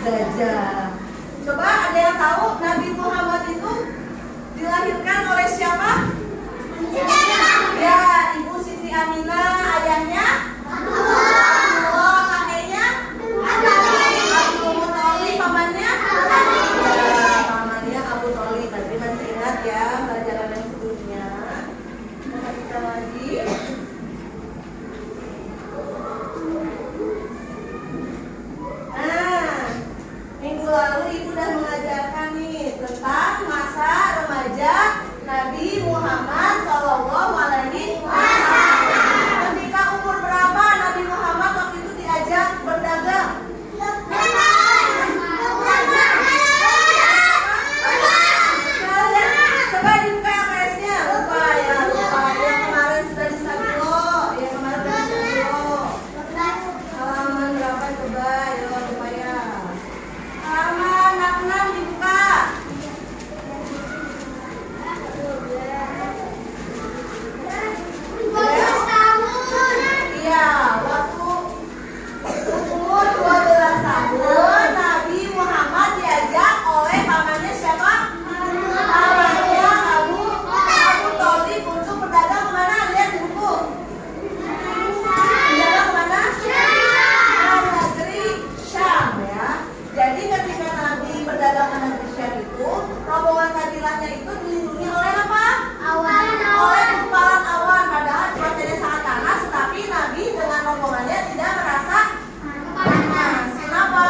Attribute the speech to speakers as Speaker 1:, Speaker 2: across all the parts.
Speaker 1: gajah. Coba ada yang tahu Nabi Muhammad itu dilahirkan oleh siapa? Ya, Ibu Siti Aminah, ayahnya Allah, kakeknya Abdul Muthalib, pamannya pamannya Abu Thalib. Tadi masih ingat ya pelajaran yang sebelumnya. Kita lagi. Minggu lalu Ibu sudah mengajarkan nih tentang masa remaja Nabi Muhammad Shallallahu Alaihi Wasallam. Ketika umur berapa Nabi Muhammad waktu itu diajak berdagang? Coba dibuka yang PS-nya. Lupa ya, lupa. Yang kemarin sudah disabilo, yang kemarin sudah disabilo. Halaman berapa coba? Ya, lupa ya. Halaman 66 dibuka. Iya, waktu umur 12 tahun Nabi Muhammad diajak oleh pamannya siapa? Pamannya Abu Thalib untuk berdagang kemana? Lihat di buku. Berdagang kemana? Negeri Syam ya. Jadi ketika Nabi berdagang ke negeri Syam itu, rombongan kabilahnya itu dilindungi oleh apa? Oleh gumpalan awan. Padahal cuacanya sangat panas, tetapi Nabi dengan rombongannya tidak merasa panas. Kenapa?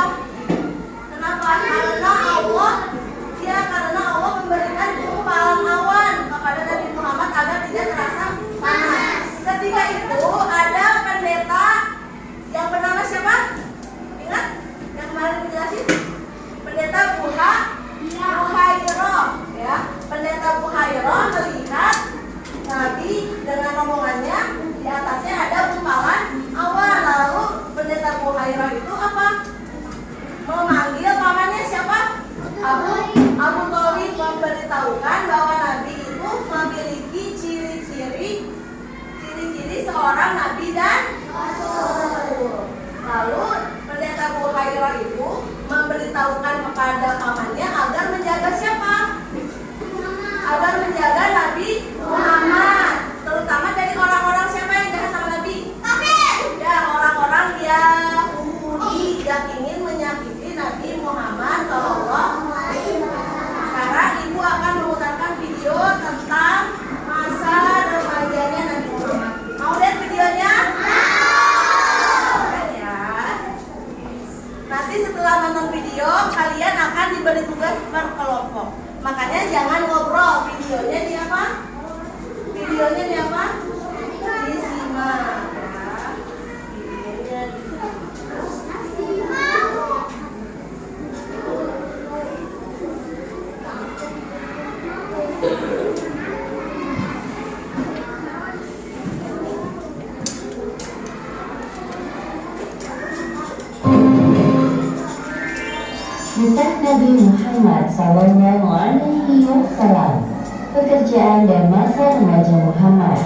Speaker 1: Karena Allah memberikan gumpalan awan kepada Nabi Muhammad agar tidak terasa panas. Ketika itu ada pendeta yang bernama siapa? Ingat? Yang kemarin dijelasin? Pendeta Buhairah ya. Pendeta Buhairah melihat Nabi dengan rombongannya di atasnya ada gumpalan awan. Lalu pendeta Buhairah itu apa? Memanggil pamannya siapa? Abu Thalib, memberitahukan bahwa Nabi itu memiliki ciri-ciri seorang Nabi dan Rasul. Lalu pendeta Buhairah itu memberitahukan kepada pamannya agar menjaga siapa? Agar menjaga Nabi Muhammad, terutama dari orang-orang siapa yang jahat sama Nabi? Ya, orang-orang Yahudi yang ingin menyakiti Nabi Muhammad Sallallahu Alaihi Wasallam. Sekarang Ibu akan memutarkan video tentang masa remajanya Nabi Muhammad. Mau lihat videonya? Ya. Nanti setelah nonton video, kalian akan diberi tugas berkelompok. Makanya jangan ngobrol. Videonya di apa? Videonya di apa? Disimak. Ya. Videonya disimak.
Speaker 2: Kisah Nabi Muhammad Sallallahu Alaihi Wasallam. Pekerjaan dan masa remaja Muhammad.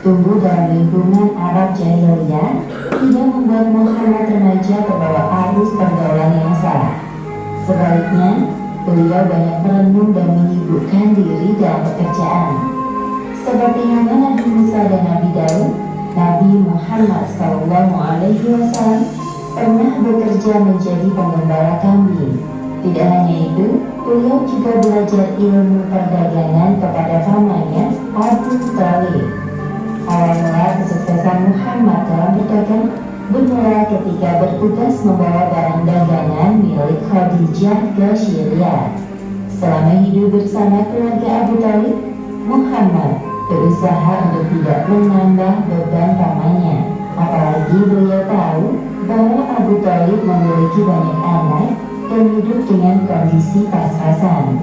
Speaker 2: Tumbuh dalam lingkungan Arab Jahiliyah tidak membuat Muhammad remaja terbawa arus pergaulan yang salah. Sebaliknya, beliau banyak merenung dan menyibukkan diri dalam pekerjaan. Seperti halnya Nabi Musa dan Nabi Daud, Nabi Muhammad Sallallahu Alaihi Wasallam pernah bekerja menjadi penggembala kambing. Tidak hanya itu, beliau juga belajar ilmu perdagangan kepada pamannya Abu Thalib. Awal mula kesuksesan Muhammad dalam berdagang bermula ketika bertugas membawa barang dagangan milik Khadijah ke Syria. Selama hidup bersama keluarga Abu Thalib, Muhammad berusaha untuk tidak menambah beban pamannya. Apalagi beliau tahu bahwa Abu Thalib memiliki banyak anak dan hidup dengan kondisi pas-pasan.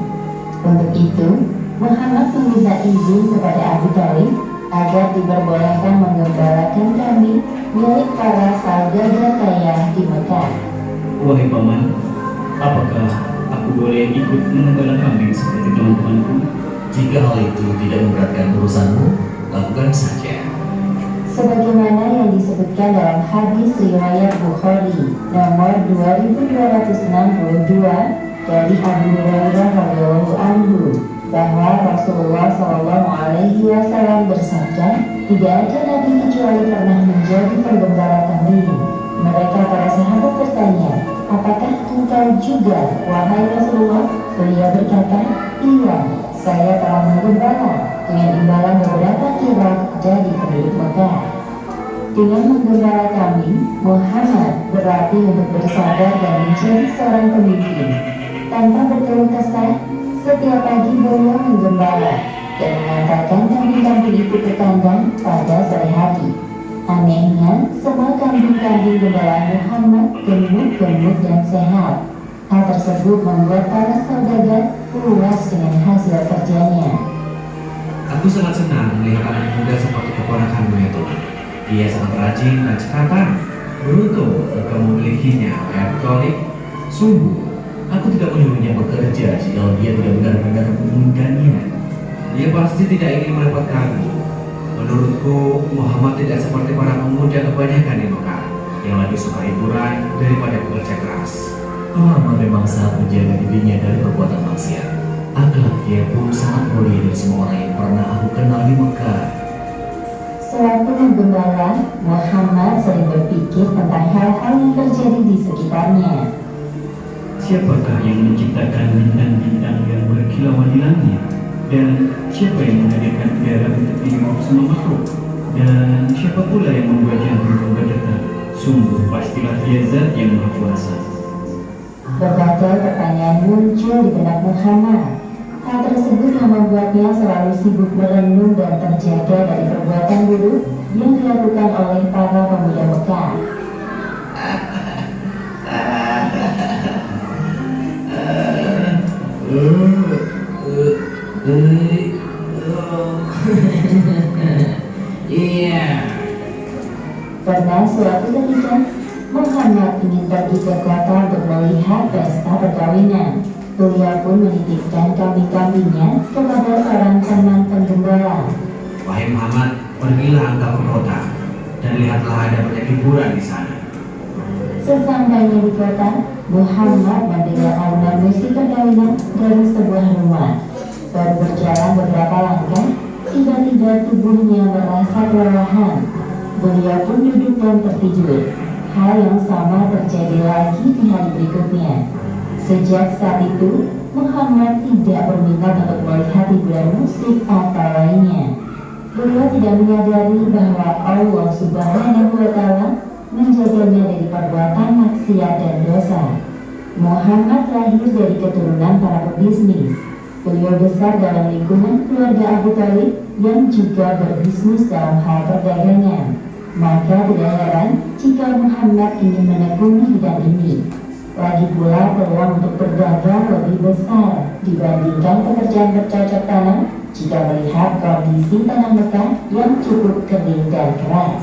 Speaker 2: Untuk itu, Muhammad meminta izin kepada Abu Thalib agar diperbolehkan menggembalakan kambing milik para saudagar kaya di Mekah.
Speaker 3: Wahai paman, apakah aku boleh ikut menggembala kambing seperti teman-temanku?
Speaker 4: Jika hal itu tidak memberatkan urusanmu, lakukan saja.
Speaker 2: Sebagaimana yang disebut disebutkan dalam hadis riwayat Bukhari nomor 2262 dari Abu Hurairah radhiyallahu anhu bahwa Rasulullah Shallallahu Alaihi Wasallam bersabda, tidak ada nabi kecuali pernah menjadi penggembala kambing. Mereka para sahabat bertanya, apakah engkau juga, wahai Rasulullah? Beliau berkata, iya, saya telah menggembala dengan imbalan beberapa kira dari penduduk Mekah. Dengan menggembala kambing, Muhammad berlatih untuk bersabar dan menjadi seorang pemimpin. Tanpa berkeluh kesah, setiap pagi beliau menggembala dan mengantarkan kambing-kambing itu ke kandang pada sore hari. Anehnya, semua kambing-kambing gembalaan Muhammad gemuk-gemuk dan sehat. Hal tersebut membuat para saudagar puas dengan hasil kerjanya.
Speaker 4: Aku sangat senang melihat anak muda seperti keponakanmu itu. Dia sangat rajin dan cekatan. Beruntung engkau memilikinya, Abu Thalib. Sungguh, aku tidak menyuruhnya bekerja jika dia tidak benar-benar menginginkannya. Dia pasti tidak ingin merepotkanmu. Menurutku, Muhammad tidak seperti para pemuda kebanyakan di Mekah yang lebih suka hiburan daripada bekerja keras. Muhammad memang sangat menjaga dirinya dari perbuatan maksiat. Akhlaknya pun sangat mulia dari semua orang yang pernah aku kenal di Mekah.
Speaker 2: Sewaktu menggembala, Muhammad sering berpikir tentang hal-hal yang terjadi di sekitarnya.
Speaker 3: Siapakah yang menciptakan bintang-bintang yang berkilauan di langit? Dan siapa yang menghadirkan udara untuk hidup semua makhluk? Dan siapa pula yang membuat jantung berdetak? Sungguh pastilah dia zat yang maha kuasa.
Speaker 2: Berbagai pertanyaan muncul di benak Muhammad. Hal tersebut yang membuatnya selalu sibuk merenung dan terjaga dari perbuatan buruk yang dilakukan oleh para pemuda Mekah.
Speaker 4: Iya.
Speaker 2: Pernah suatu ketika, Muhammad ingin pergi ke kota untuk melihat pesta perkawinan. Beliau pun menitipkan kambing-kambingnya kepada seorang teman penggembala.
Speaker 4: Wahai Muhammad, pergilah engkau ke kota dan lihatlah ada banyak hiburan di sana.
Speaker 2: Sesampainya di kota, Muhammad mendengar alunan musik perkawinan dari sebuah rumah. Baru berjalan beberapa langkah, tiba-tiba tubuhnya merasa kelelahan. Beliau pun duduk dan tertidur. Hal yang sama terjadi lagi di hari berikutnya. Sejak saat itu, Muhammad tidak berminat untuk melihat hiburan musik atau lainnya. Beliau tidak menyadari bahwa Allah Subhanahu wa Ta'ala menjaganya dari perbuatan maksiat dan dosa. Muhammad lahir dari keturunan para pebisnis. Beliau besar dalam lingkungan keluarga Abu Thalib yang juga berbisnis dalam hal perdagangan. Maka tidak heran jika Muhammad ingin menekuni bidang ini. Lagi pula peluang untuk berdagang lebih besar dibandingkan pekerjaan bercocok tanam jika melihat kondisi tanah Mekah yang cukup kering dan keras.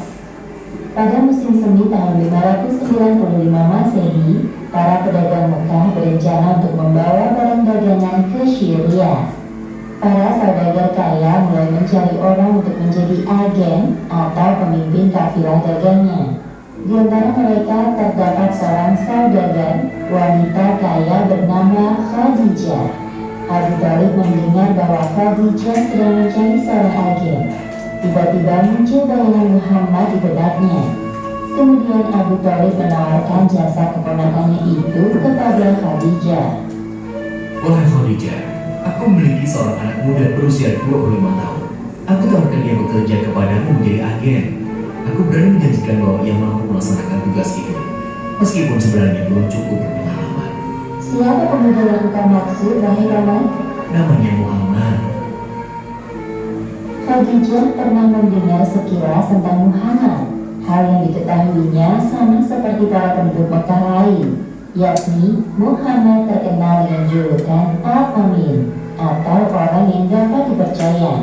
Speaker 2: Pada musim semi tahun 595 Masehi, para pedagang Mekah berencana untuk membawa barang dagangan ke Syria. Para saudagar kaya mulai mencari orang untuk menjadi agen atau pemimpin kafilah dagangnya. Di antara mereka terdapat seorang saudagar wanita kaya bernama Khadijah. Abu Thalib mendengar bahwa Khadijah sedang mencari seorang agen. Tiba-tiba muncul bayangan Muhammad di benaknya. Kemudian Abu Thalib menawarkan jasa keponakannya itu kepada Khadijah.
Speaker 4: Wahai Khadijah, aku memiliki seorang anak muda berusia 25 tahun. Aku tawarkan dia bekerja kepadamu menjadi agen. Aku berani menjanjikan bahwa ia mampu melaksanakan tugas itu, meskipun sebenarnya belum cukup berpengalaman.
Speaker 2: Siapa pemuda yang engkau maksud, wahai paman?
Speaker 4: Namanya Muhammad.
Speaker 2: Khadijah pernah mendengar sekilas tentang Muhammad. Hal yang diketahuinya sama seperti para penduduk Mekah lain, yakni Muhammad terkenal dengan julukan Al-Amin atau orang yang dapat dipercaya.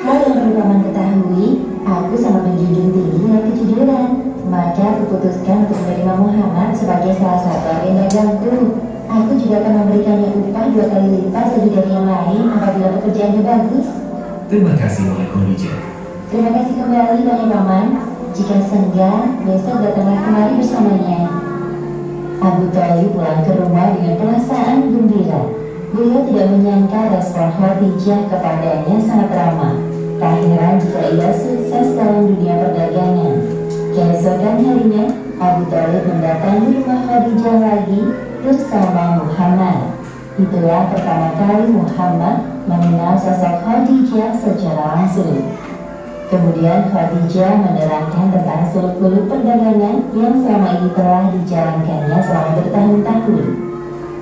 Speaker 2: Hal yang perlu paman ketahui, aku sangat menjunjung tinggi nilai kejujuran. Maka aku putuskan untuk menerima Muhammad sebagai salah satu agen dagangku. Aku juga akan memberikannya upah 2 kali lipat lebih dari yang lain apabila pekerjaannya bagus.
Speaker 4: Terima kasih, wahai Khadijah.
Speaker 2: Terima kasih kembali, wahai paman. Jika senggang, besok datanglah kemari bersamanya. Abu Thalib pulang ke rumah dengan perasaan gembira. Beliau tidak menyangka respon Khadijah kepadanya sangat ramah. Tak heran jika ia sukses dalam dunia perdagangan. Keesokan harinya, Abu Thalib mendatangi rumah Khadijah lagi bersama Muhammad. Itulah pertama kali Muhammad mengenal sosok Khadijah secara langsung. Kemudian Khadijah menerangkan tentang seluk-beluk perdagangan yang selama ini telah dijalankannya selama bertahun-tahun.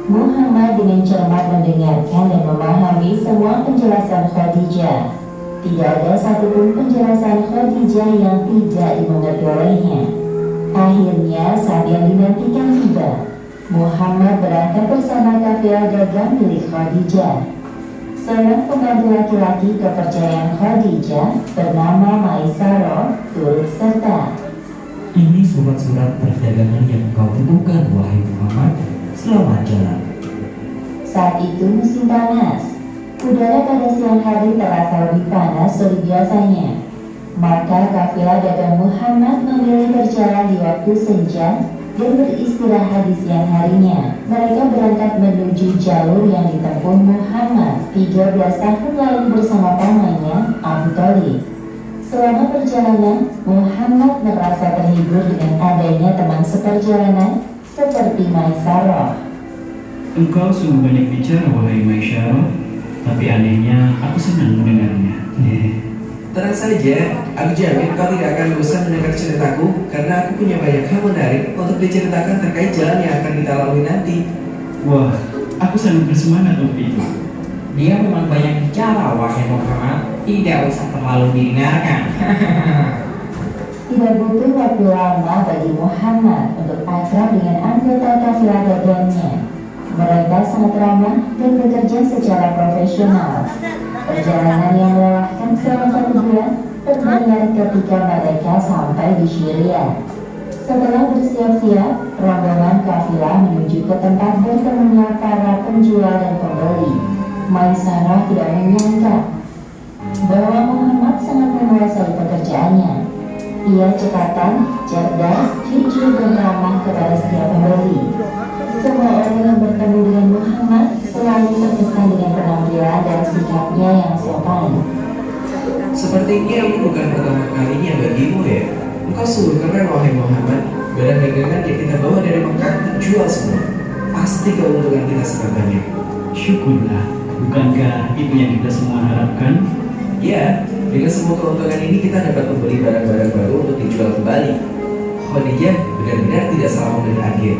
Speaker 2: Muhammad dengan cermat mendengarkan dan memahami semua penjelasan Khadijah. Tidak ada satupun penjelasan Khadijah yang tidak dimengerti olehnya. Akhirnya saat yang dinantikan tiba. Muhammad berangkat bersama kafilah dagang milik Khadijah. Seorang pembantu laki-laki kepercayaan Khadijah bernama Maisarah turut serta.
Speaker 5: Ini surat-surat perdagangan yang kau butuhkan, wahai Muhammad. Selamat jalan.
Speaker 2: Saat itu musim panas. Udara pada siang hari terasa lebih panas dari biasanya. Maka kafilah dagang Muhammad memilih berjalan di waktu senja dan beristirahat di siang harinya. Mereka berangkat menuju jalur yang ditempuh Muhammad 13 tahun lalu bersama pamannya Abu Thalib. Selama perjalanan, Muhammad merasa terhibur dengan adanya teman seperjalanan seperti Maisarah.
Speaker 3: Engkau sungguh banyak bicara, wahai Maisyarah, tapi anehnya aku senang mendengarnya.
Speaker 4: Tenang saja, aku jamin kau tidak akan bosan mendengar ceritaku karena aku punya banyak hal menarik untuk diceritakan terkait jalan yang akan kita lalui nanti.
Speaker 3: Wah, aku sangat bersemangat untuk itu.
Speaker 5: Dia memang banyak bicara, wahai Muhammad. Tidak usah terlalu didengarkan.
Speaker 2: Tidak butuh waktu lama bagi Muhammad untuk akrab dengan anggota kafilah dagangnya. Mereka sangat ramah dan bekerja secara profesional. Perjalanan yang melelahkan selama 1 bulan terbayar ketika mereka sampai di Syria. Setelah bersiap-siap, rombongan kafilah menuju ke tempat bertemunya para penjual dan pembeli. Maisarah tidak menyangka bahwa Muhammad sangat menguasai pekerjaannya. Ia cekatan, cerdas, jujur dan ramah kepada setiap pembeli. Semua orang yang bertemu dengan Muhammad selalu terkesan dengan penampilan dan sikapnya yang sopan.
Speaker 4: Sepertinya ini bukan pertama kalinya bagimu ya. Engkau sungguh keren, wahai Muhammad. Barang dagangan yang kita bawa dari Mekah terjual semua. Pasti keuntungan kita sangat banyak.
Speaker 3: Syukurlah, bukankah itu yang kita semua harapkan?
Speaker 4: Ya, dengan semua keuntungan ini kita dapat membeli barang-barang baru untuk dijual kembali. Khadijah benar-benar tidak salah memilih agen.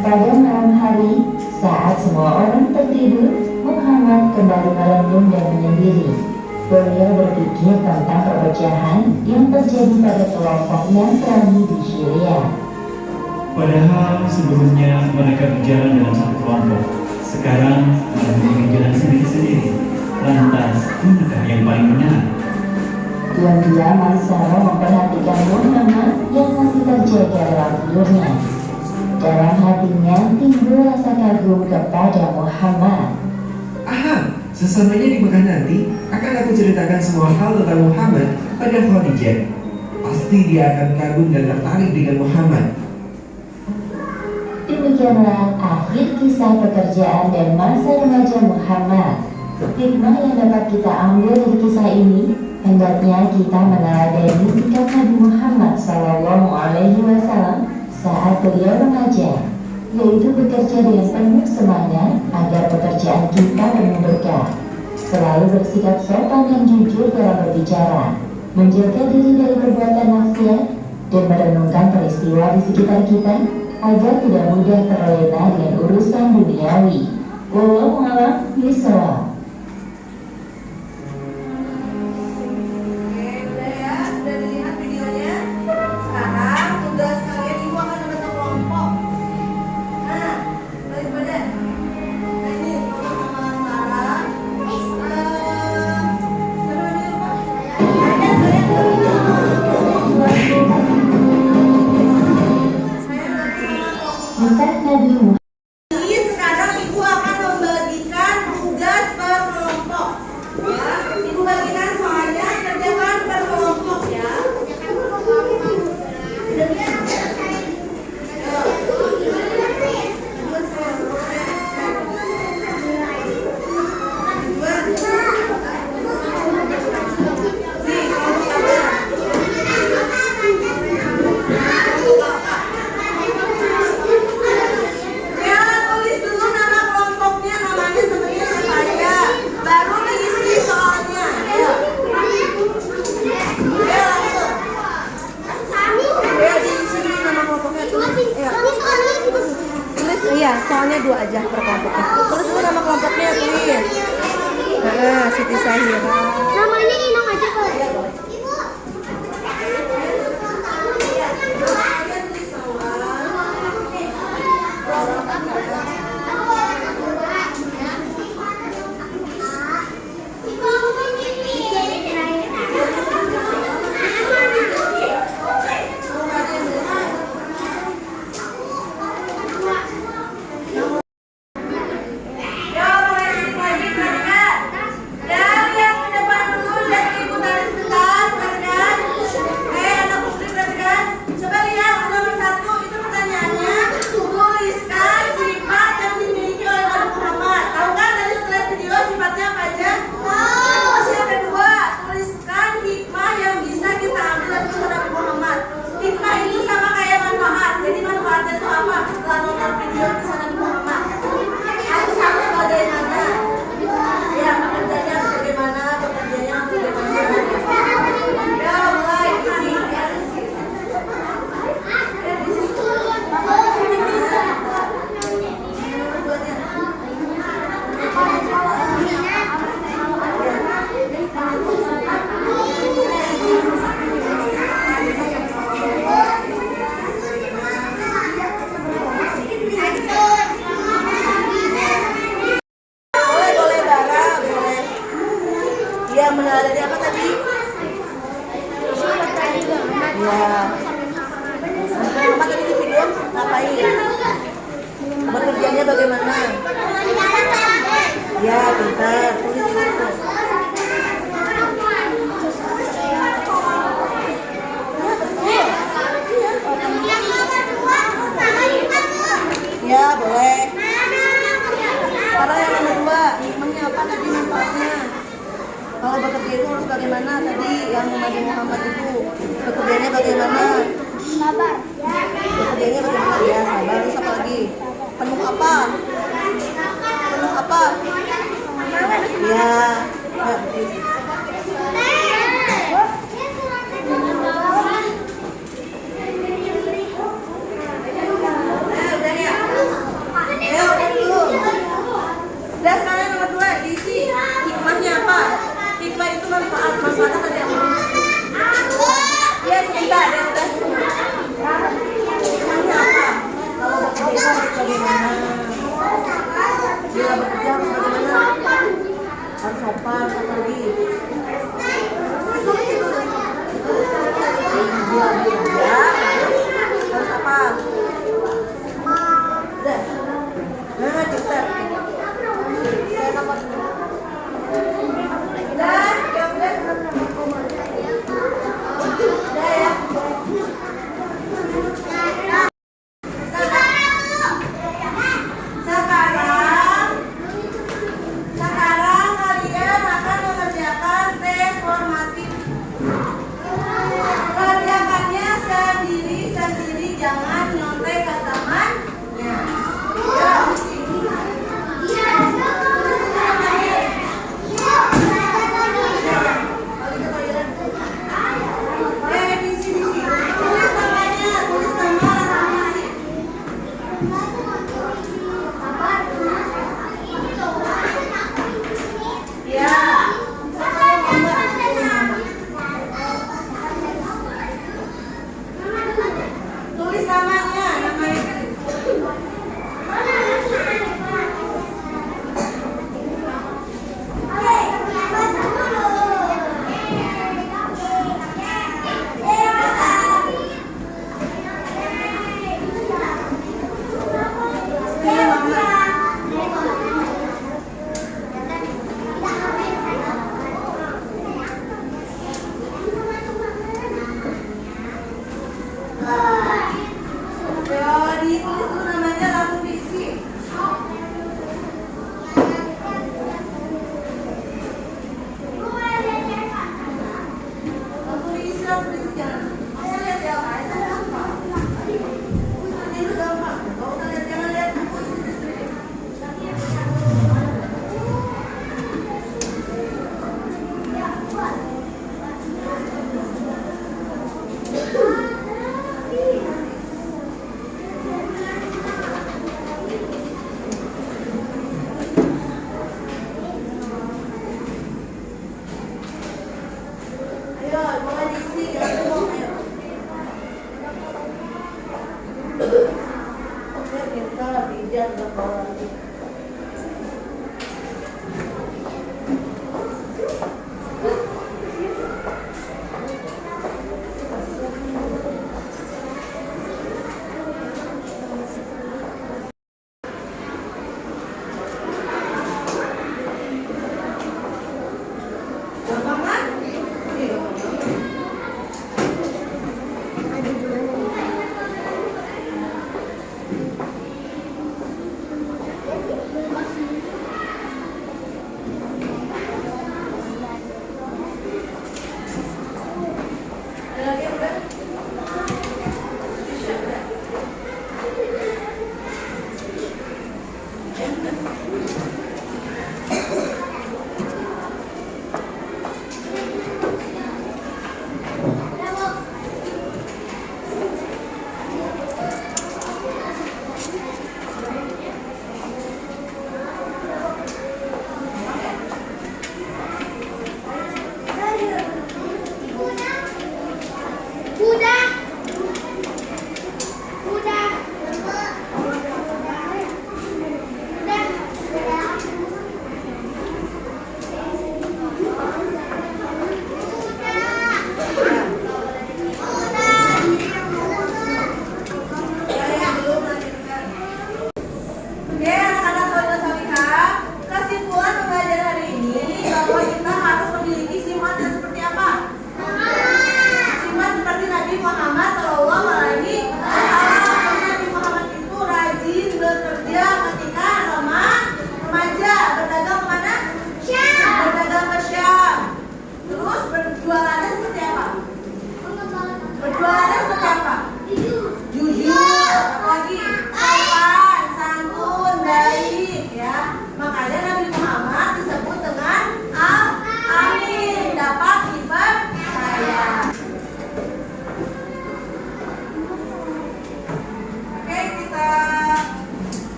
Speaker 2: Pada malam hari, saat semua orang tertidur, Muhammad kembali merenung dan menyendiri. Beliau berpikir tentang perpecahan yang terjadi pada kelompok Nasrani di Syria.
Speaker 3: Padahal sebelumnya mereka berjalan dalam satu kelompok. Sekarang mereka berjalan sendiri-sendiri. Lantas, manakah yang paling benar?
Speaker 2: Diam-diam Maisarah memperhatikan Muhammad yang masih terjaga dalam tidurnya. Dalam hatinya timbul rasa kagum kepada Muhammad.
Speaker 4: Aha, sesamanya di Mekah nanti akan aku ceritakan semua hal tentang Muhammad pada Khadijah. Pasti dia akan kagum dan tertarik dengan Muhammad.
Speaker 2: Demikianlah akhir kisah pekerjaan dan masa remaja Muhammad. Hikmah yang dapat kita ambil dari kisah ini, hendaknya kita meneladani sikap Nabi Muhammad SAW saat beliau remaja, yaitu bekerja dengan penuh semangat agar pekerjaan kita penuh berkah. Selalu bersikap sopan dan jujur dalam berbicara, menjaga diri dari perbuatan maksiat, dan merenungkan peristiwa di sekitar kita agar tidak mudah terlena dengan urusan duniawi. Wallahu a'lam bishawab.
Speaker 1: Oke, udah ya, sudah dilihat videonya. Sekarang tugas kalian ibu akan membentuk kelompok. Nah, balik badan. Nah ini sama Sarah.
Speaker 2: Ustaz Nabi Muhammad.
Speaker 1: Jadi sekarang ibu akan membagikan tugas per kelompok. Ya, ibu bagikan soalnya kerjakan per kelompok ya. Iya, soalnya 2 aja per kelompoknya. Tulis dulu nama kelompoknya, tulis. Nah, Siti Sahira.
Speaker 6: Namanya Inang aja kali.
Speaker 1: Dari apa tadi? Ya. Apa tadi di video? Ngapain? Bekerjanya bagaimana? Ya, pintar. Tulis itu. Ya, boleh. Kalau yang nomor 2, hikmahnya apa tadi manfaatnya? Kalau bekerja itu harus bagaimana tadi yang Nabi Muhammad itu bekerjanya bagaimana?
Speaker 6: Sabar.
Speaker 1: Bekerjanya bagaimana? Ya sabar. Terus apa lagi? Penuh apa? Penuh apa? Ya. Udah sekarang nomor 2 diisi hikmahnya apa? Hikmah itu manfaatnya tadi yang ya sebentar ya udah. Hikmahnya apa? Kalau bekerja harus bagaimana? Bila bekerja harus bagaimana? Harus sopan, apa lagi? Bila bekerja harus apa? Udah. Nah, cepat. Saya nomor 2. Sekarang kalian akan mengerjakan tes formatif. Kerjakannya sendiri-sendiri, jangan nyontek ke temannya. Ya, tulis namanya, berpolitik.